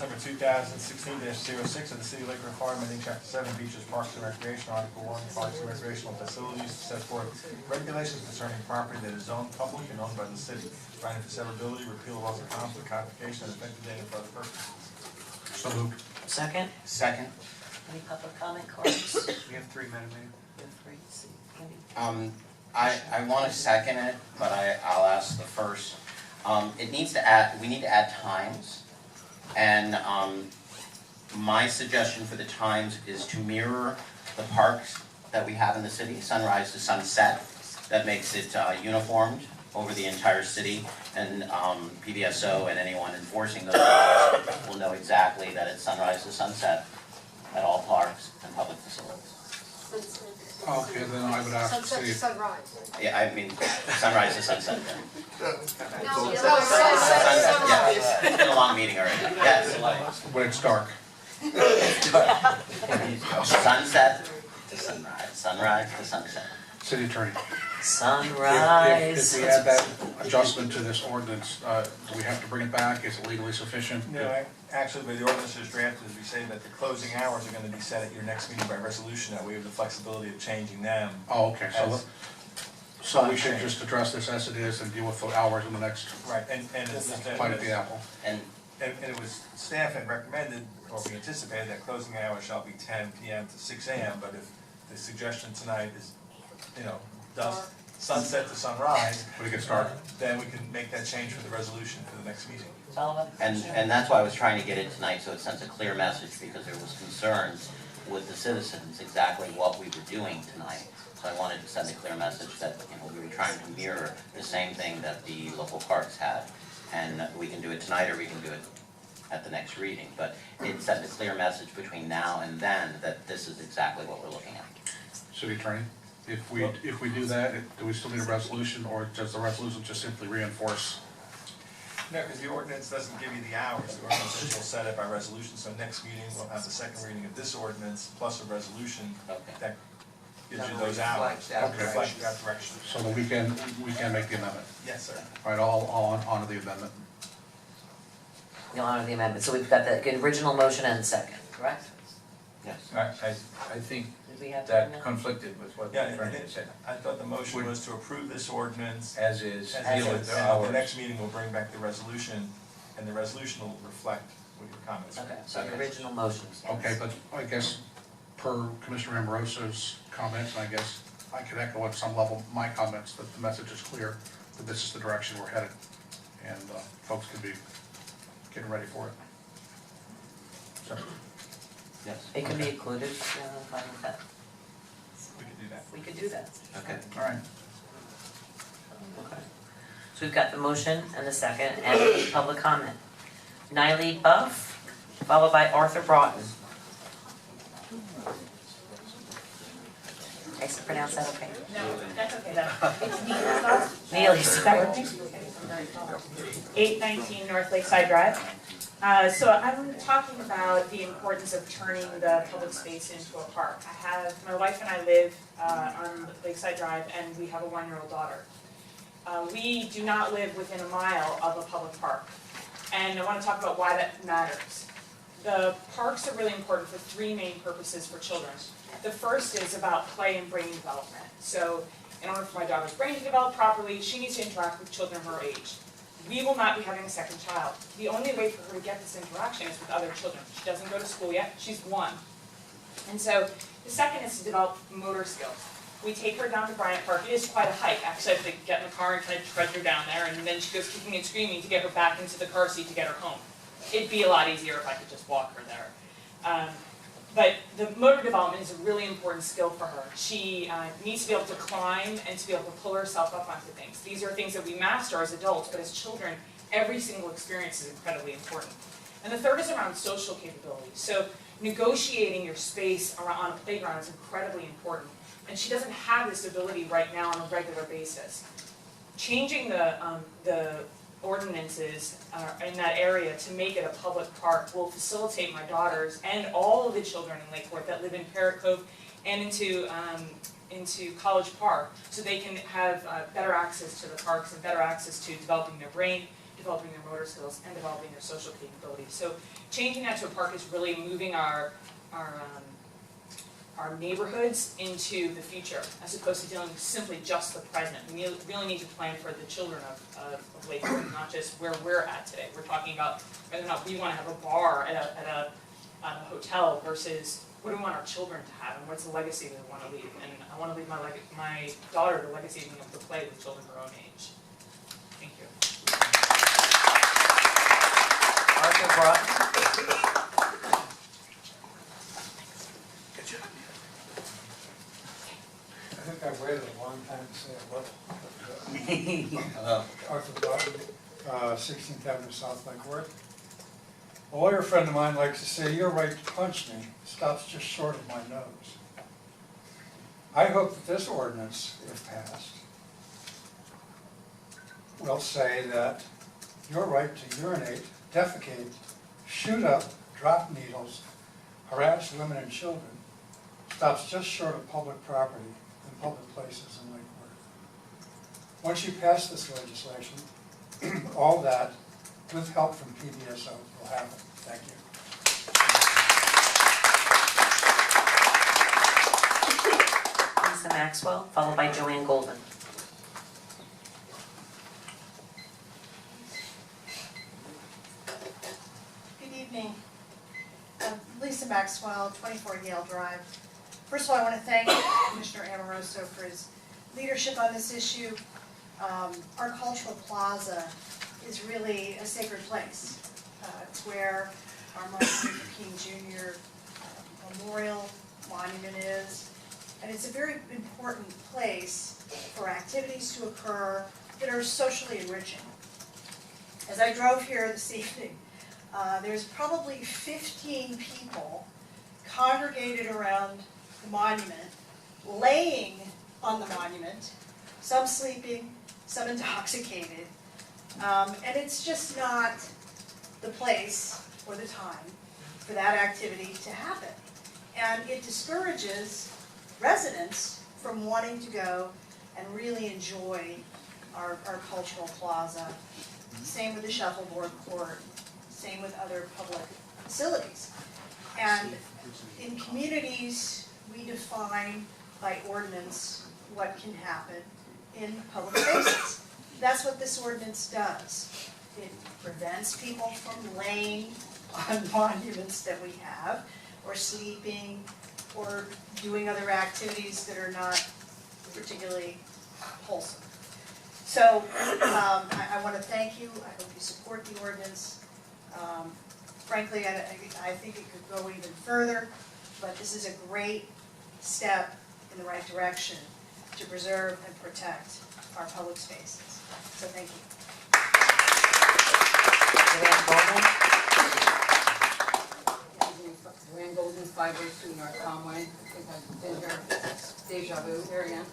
ordinance number 2016-06 of the City of Lakewood, Florida, amending Chapter 7, Beaches, Parks and Recreation, Article 1, Parks and Recreational Facilities, to set forth regulations concerning property that is owned public and owned by the city, providing for severability, repeal of laws of conflict, codification, and effective date for other purposes. So moved. Second? Second. Any public comment cards? We have three, Madam Mayor. You have three. I want to second it, but I'll ask the first. We need to add times, and my suggestion for the times is to mirror the parks that we have in the city, sunrise to sunset. That makes it uniformed over the entire city, and PBSO and anyone enforcing those laws will know exactly that it's sunrise to sunset at all parks and public facilities. Okay, then I would ask the Sunset to city. sunrise. Yeah, I mean, sunrise to sunset. No, Yeah, it's been a long meeting already. Yes. When it's dark. Sunset to sunrise, sunrise to sunset. City Attorney. Sunrise. If we add that adjustment to this ordinance, do we have to bring it back? Is it legally sufficient? No, actually, the ordinance is drafted, as we say, that the closing hours are going to be set at your next meeting by resolution, that we have the flexibility of changing them. Oh, okay, As- so we should just address this as it is and deal with the hours in the next Right, and it's, bite at the apple. And and it was, staff had recommended, or we anticipated, that closing hours shall be 10 p.m. to 6 a.m., but if the suggestion tonight is, dusk, sunset to sunrise, When it gets dark. then we can make that change for the resolution for the next meeting. Sullivan? and that's why I was trying to get it tonight, so it sends a clear message, because there was concerns with the citizens, exactly what we were doing tonight. So I wanted to send a clear message that, we were trying to mirror the same thing that the local parks had. And we can do it tonight, or we can do it at the next reading, but it sent a clear message between now and then that this is exactly what we're looking at. City Attorney, if we do that, do we still need a resolution, or does the resolution just simply reinforce? No, because the ordinance doesn't give you the hours. The ordinance says you'll set it by resolution, so next meeting we'll have the second reading of this ordinance plus a resolution Okay. that gives you those hours. Okay. Reflect that direction. So that we can make the amendment. Yes, sir. All right, all on to the amendment. You'll honor the amendment. So we've got the original motion and second, correct? Yes. I think Did we have to that amend? conflicted with what Yeah, the attorney said. I thought the motion was to approve this ordinance. As is, And deal then with the at the hours. next meeting, we'll bring back the resolution, and the resolution will reflect what your comments are. Okay, so the original motion. Okay, but I guess per Commissioner Amoroso's comments, and I guess I can echo at some level my comments, that the message is clear, that this is the direction we're headed, and folks can be getting ready for it. So, Yes. It can be included, fine with that. We can do that. We could do that. Okay. all right. Okay. So we've got the motion and the second, and public comment. Niley Buff, followed by Arthur Broughton. Did I pronounce that okay? No, that's okay though. It's Neil. Neil, you start. 819 North Lakeside Drive. So I'm talking about the importance of turning the public space into a park. My wife and I live on Lakeside Drive, and we have a 1-year-old daughter. We do not live within a mile of a public park, and I want to talk about why that matters. The parks are really important for 3 main purposes for children. The first is about play and brain development. So in order for my daughter's brain to develop properly, she needs to interact with children her age. We will not be having a second child. The only way for her to get this interaction is with other children. She doesn't go to school yet, she's 1. And so the second is to develop motor skills. We take her down to Bryant Park. It is quite a hike. Actually, I have to get in the car and kind of trudge her down there, and then she goes kicking and screaming to get her back into the car seat to get her home. It'd be a lot easier if I could just walk her there. But the motor development is a really important skill for her. She needs to be able to climb and to be able to pull herself up onto things. These are things that we master as adults, but as children, every single experience is incredibly important. And the third is around social capability. So negotiating your space on a playground is incredibly important. And she doesn't have this ability right now on a regular basis. Changing the ordinances in that area to make it a public park will facilitate my daughters and all of the children in Lakeport that live in Parrot Cove and into College Park, so they can have better access to the parks and better access to developing their brain, developing their motor skills and developing their social capabilities. So changing that to a park is really moving our neighborhoods into the future, as opposed to dealing with simply just the present. We really need to plan for the children of Lakewood, not just where we're at today. We're talking about whether or not we want to have a bar at a hotel versus what do we want our children to have and what's the legacy that we want to leave. And I want to leave my daughter the legacy of being able to play with children her own age. Thank you. Arthur Broughton. I think I've waited a long time to say hello. Arthur Broughton, 16th Avenue South Lakewood. A lawyer friend of mine likes to say, your right to punch me stops just short of my nose. I hope that this ordinance, if passed, will say that your right to urinate, defecate, shoot up, drop needles, harass women and children stops just short of public property and public places in Lakewood. Once you pass this legislation, all that, with help from PBSO, will happen. Thank you. Lisa Maxwell, followed by Joanne Golden. Good evening. Lisa Maxwell, 24 Yale Drive. First of all, I want to thank Commissioner Amoroso for his leadership on this issue. Our cultural plaza is really a sacred place. It's where our Martin Luther King Jr. Memorial Monument is. And it's a very important place for activities to occur that are socially enriching. As I drove here this evening, there's probably 15 people congregated around the monument, laying on the monument, some sleeping, some intoxicated. And it's just not the place or the time for that activity to happen. And it discourages residents from wanting to go and really enjoy our cultural plaza. Same with the shuffleboard court, same with other public facilities. And in communities, we define by ordinance what can happen in public spaces. That's what this ordinance does. It prevents people from laying on monuments that we have, or sleeping, or doing other activities that are not particularly wholesome. So I want to thank you. I hope you support the ordinance. Frankly, I think it could go even further, but this is a great step in the right direction to preserve and protect our public spaces. So thank you. Joanne Golden. Joanne Golden, 502 North Conway. I think I've been here, deja vu here again.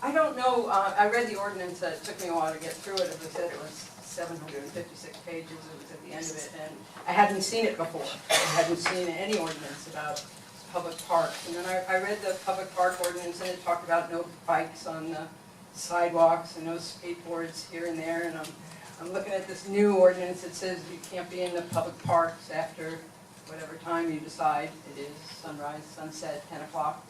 I don't know, I read the ordinance, it took me a while to get through it. As I said, it was 756 pages, it was at the end of it, and I hadn't seen it before. I hadn't seen any ordinance about public parks. And then I read the public park ordinance, and it talked about no bikes on the sidewalks and no skateboards here and there. And I'm looking at this new ordinance that says you can't be in the public parks after whatever time you decide it is, sunrise, sunset, 10 o'clock.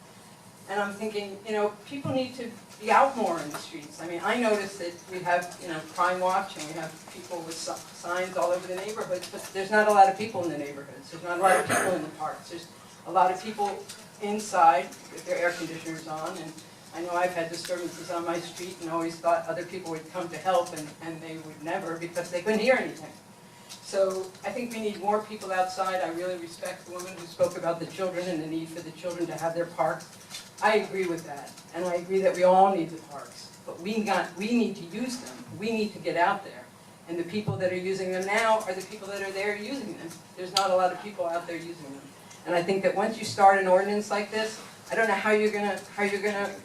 And I'm thinking, you know, people need to be out more in the streets. I mean, I notice that we have, you know, crime watch, and we have people with signs all over the neighborhoods, but there's not a lot of people in the neighborhoods. There's not a lot of people in the parks. There's a lot of people inside with their air conditioners on, and I know I've had disturbances on my street and always thought other people would come to help, and they would never because they couldn't hear anything. So I think we need more people outside. I really respect the woman who spoke about the children and the need for the children to have their parks. I agree with that, and I agree that we all need the parks, but we need to use them. We need to get out there, and the people that are using them now are the people that are there using them. There's not a lot of people out there using them, and I think that once you start an ordinance like this, I don't know how you're gonna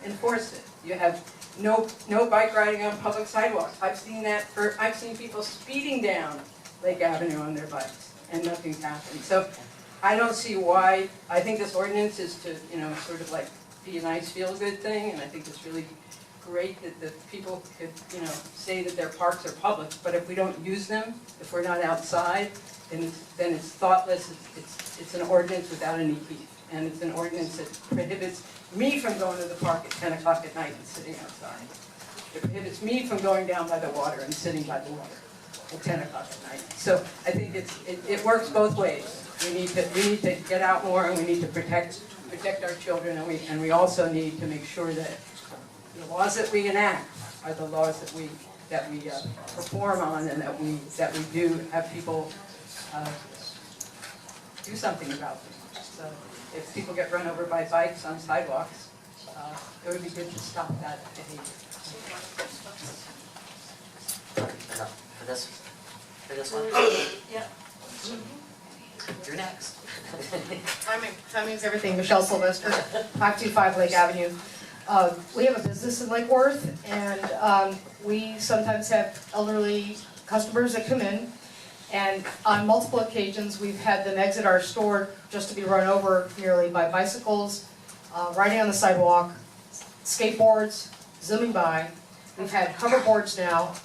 enforce it. You have no bike riding on public sidewalks. I've seen people speeding down Lake Avenue on their bikes, and nothing's happened. So I don't see why. I think this ordinance is to, you know, sort of like be a nice feel-good thing, and I think it's really great that the people could, say that their parks are public, but if we don't use them, if we're not outside, then it's thoughtless, it's an ordinance without any teeth. And it's an ordinance that prohibits me from going to the park at 10 o'clock at night and sitting outside. It prohibits me from going down by the water and sitting by the water at 10 o'clock at night. So I think it works both ways. We need to get out more, and we need to protect our children, and we also need to make sure that the laws that we enact are the laws that we perform on, and that we do have people do something about them. So if people get run over by bikes on sidewalks, it would be good to stop that behavior. Enough for this one? Yeah. You're next. Timing's everything. Michelle Sylvester, 525 Lake Avenue. We have a business in Lake Worth, and we sometimes have elderly customers that come in, and on multiple occasions, we've had them exit our store just to be run over nearly by bicycles, riding on the sidewalk, skateboards, zooming by. We've had hoverboards now.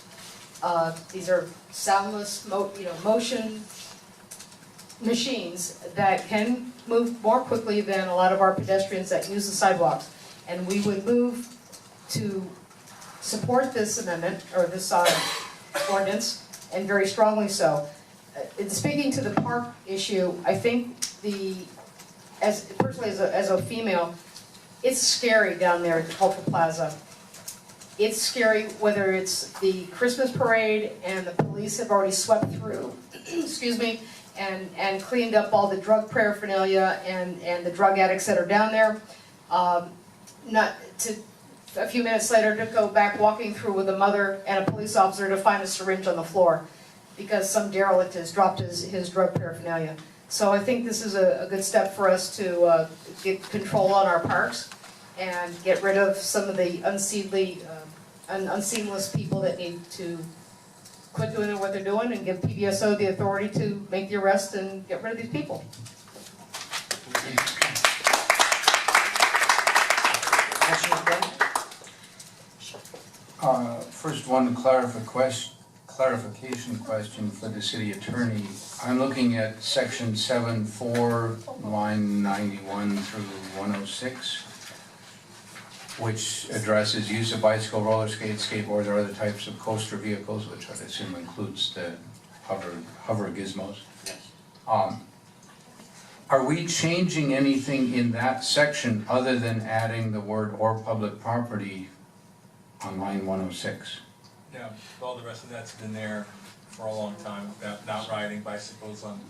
These are soundless, motion machines that can move more quickly than a lot of our pedestrians that use the sidewalks. And we would move to support this amendment, or this ordinance, and very strongly so. In speaking to the park issue, I think personally as a female, it's scary down there at the Cultural Plaza. It's scary whether it's the Christmas parade and the police have already swept through, excuse me, and cleaned up all the drug paraphernalia and the drug addicts that are down there. A few minutes later to go back walking through with a mother and a police officer to find a syringe on the floor because some derelict has dropped his drug paraphernalia. So I think this is a good step for us to get control on our parks and get rid of some of the unseamless people that need to quit doing what they're doing, and give PBSO the authority to make the arrest and get rid of these people. First, one clarification question for the city attorney. I'm looking at section 7.4, line 91 through 106, which addresses use of bicycle, roller skates, skateboards, or other types of coaster vehicles, which I assume includes the hover gizmos. Yes. Are we changing anything in that section other than adding the word "or public property" on line 106? Yeah, all the rest of that's been there for a long time, about not riding bicycles on,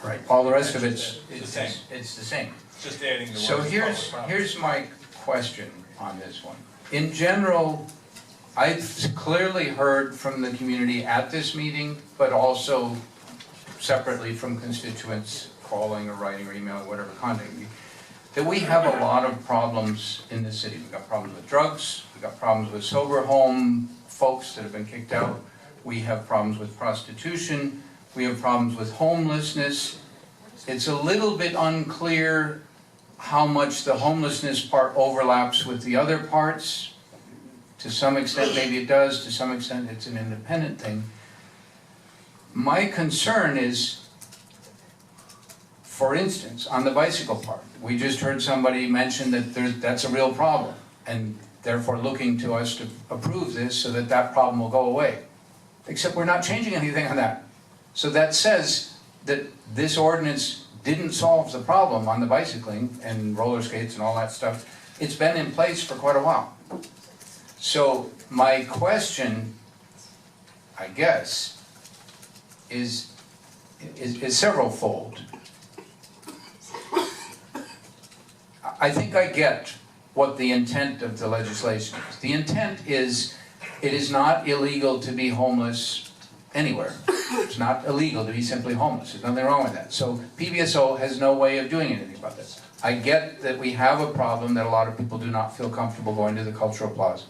Right. All the rest of it's the same. It's the same. Just adding the word So public property. here's my question on this one. In general, I've clearly heard from the community at this meeting, but also separately from constituents calling or writing or emailing, whatever, contacting me, that we have a lot of problems in the city. We've got problems with drugs, we've got problems with sober home folks that have been kicked out, we have problems with prostitution, we have problems with homelessness. It's a little bit unclear how much the homelessness part overlaps with the other parts. To some extent, maybe it does, to some extent it's an independent thing. My concern is, for instance, on the bicycle part, we just heard somebody mention that that's a real problem, and therefore looking to us to approve this so that that problem will go away. Except we're not changing anything on that. So that says that this ordinance didn't solve the problem on the bicycling and roller skates and all that stuff. It's been in place for quite a while. So my question, I guess, is several-fold. I think I get what the intent of the legislation is. The intent is, it is not illegal to be homeless anywhere. It's not illegal to be simply homeless. There's nothing wrong with that. So PBSO has no way of doing anything about this. I get that we have a problem that a lot of people do not feel comfortable going to the Cultural Plaza.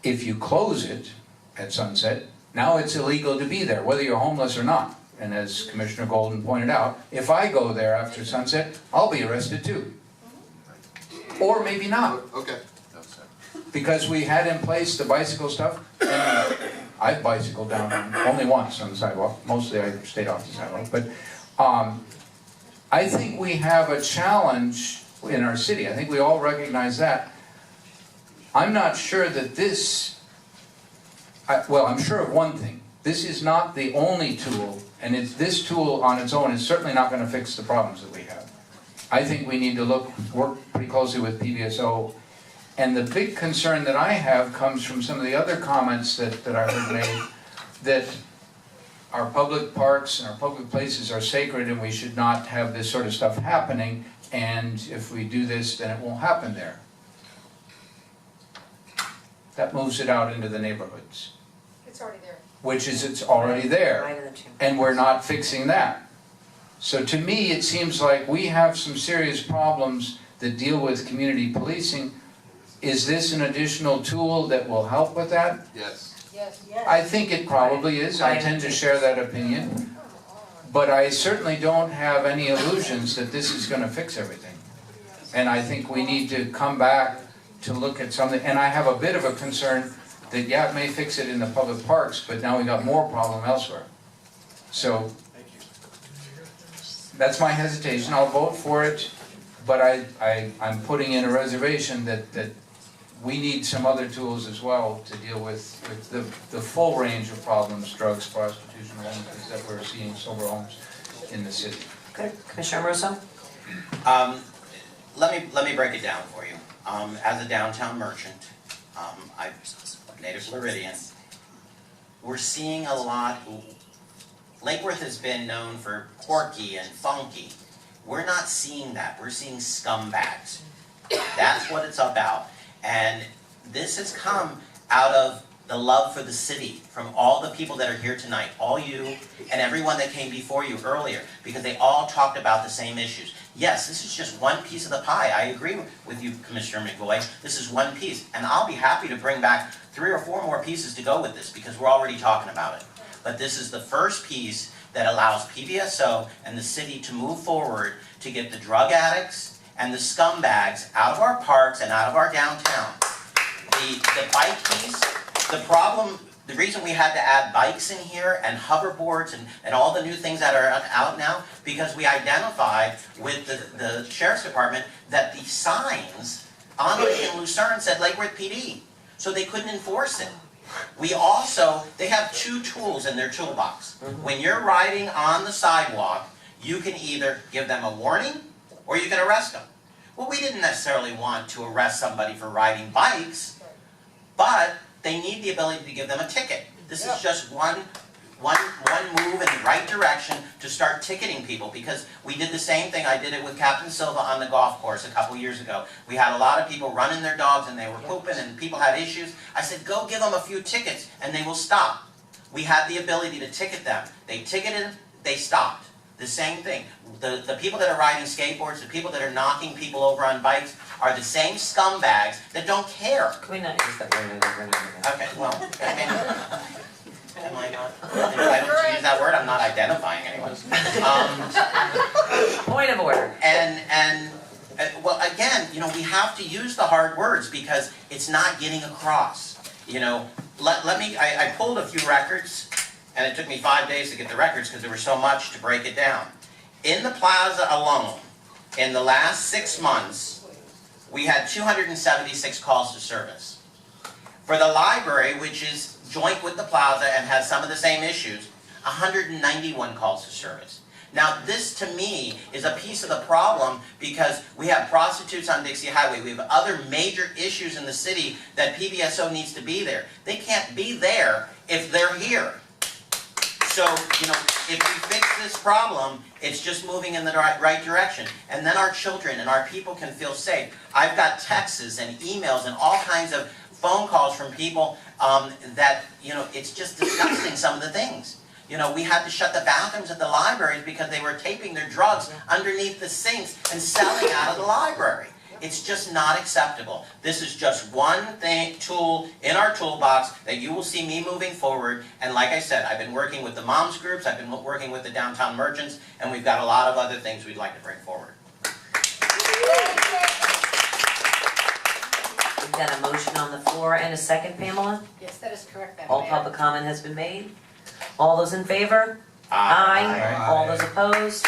If you close it at sunset, now it's illegal to be there, whether you're homeless or not. And as Commissioner Golden pointed out, if I go there after sunset, I'll be arrested too. or maybe not. Okay. Because we had in place the bicycle stuff, and I've bicycled down only once on the sidewalk, mostly I stayed off the sidewalk, but I think we have a challenge in our city, I think we all recognize that. I'm not sure that this, well, I'm sure of one thing, this is not the only tool, and this tool on its own is certainly not going to fix the problems that we have. I think we need to work pretty closely with PBSO. And the big concern that I have comes from some of the other comments that I heard made, that our public parks and our public places are sacred and we should not have this sort of stuff happening, and if we do this, then it won't happen there. That moves it out into the neighborhoods, It's already there. which is, it's already there, Right in the chamber. and we're not fixing that. So to me, it seems like we have some serious problems that deal with community policing. Is this an additional tool that will help with that? Yes. Yes. I think it probably is, I tend to share that opinion. But I certainly don't have any illusions that this is gonna fix everything. And I think we need to come back to look at something, and I have a bit of a concern that, yeah, it may fix it in the public parks, but now we got more problem elsewhere. So, that's my hesitation, I'll vote for it, but I'm putting in a reservation that we need some other tools as well to deal with the full range of problems, drugs, prostitution, homelessness that we're seeing, sober homes in the city. Good. Commissioner Russo? Let me break it down for you. As a downtown merchant, I'm native Floridian, we're seeing a lot. Lake Worth has been known for quirky and funky. We're not seeing that. We're seeing scumbags. That's what it's about. And this has come out of the love for the city from all the people that are here tonight, all you and everyone that came before you earlier, because they all talked about the same issues. Yes, this is just one piece of the pie. I agree with you, Commissioner McVoy. This is one piece. And I'll be happy to bring back 3 or 4 more pieces to go with this, because we're already talking about it. But this is the first piece that allows PBSO and the city to move forward to get the drug addicts and the scumbags out of our parks and out of our downtown. The bike piece, the problem, the reason we had to add bikes in here and hoverboards and all the new things that are out now, because we identified with the Sheriff's Department that the signs on Lake and Lucerne said Lake Worth PD, so they couldn't enforce it. We also, they have 2 tools in their toolbox. When you're riding on the sidewalk, you can either give them a warning or you can arrest them. Well, we didn't necessarily want to arrest somebody for riding bikes, but they need the ability to give them a ticket. This is just one move in the right direction to start ticketing people, because we did the same thing. I did it with Captain Silva on the golf course a couple years ago. We had a lot of people running their dogs and they were pooping and people had issues. I said, go give them a few tickets and they will stop. We had the ability to ticket them. They ticketed, they stopped. The same thing. The people that are riding skateboards, the people that are knocking people over on bikes are the same scumbags that don't care. Can we not use that word over? Okay, well, I mean, am I not? If I don't use that word, I'm not identifying anyone. Point of order. Well, again, you know, we have to use the hard words because it's not getting across. You know, I pulled a few records, and it took me 5 days to get the records because there was so much to break it down. In the Plaza alone, in the last 6 months, we had 276 calls to service. For the library, which is joint with the Plaza and has some of the same issues, 191 calls to service. Now this to me is a piece of the problem because we have prostitutes on Dixie Highway, we have other major issues in the city that PBSO needs to be there. They can't be there if they're here. So, you know, if we fix this problem, it's just moving in the right direction. And then our children and our people can feel safe. I've got texts and emails and all kinds of phone calls from people that, you know, it's just disgusting, some of the things. You know, we had to shut the bathrooms at the libraries because they were taping their drugs underneath the sinks and selling out of the library. It's just not acceptable. This is just one tool in our toolbox that you will see me moving forward. And like I said, I've been working with the moms groups, I've been working with the downtown merchants, and we've got a lot of other things we'd like to bring forward. We've got a motion on the floor and a second, Pamela. Yes, that is correct, Madam All Mayor. public comment has been made. All those in favor? Aye. All those opposed?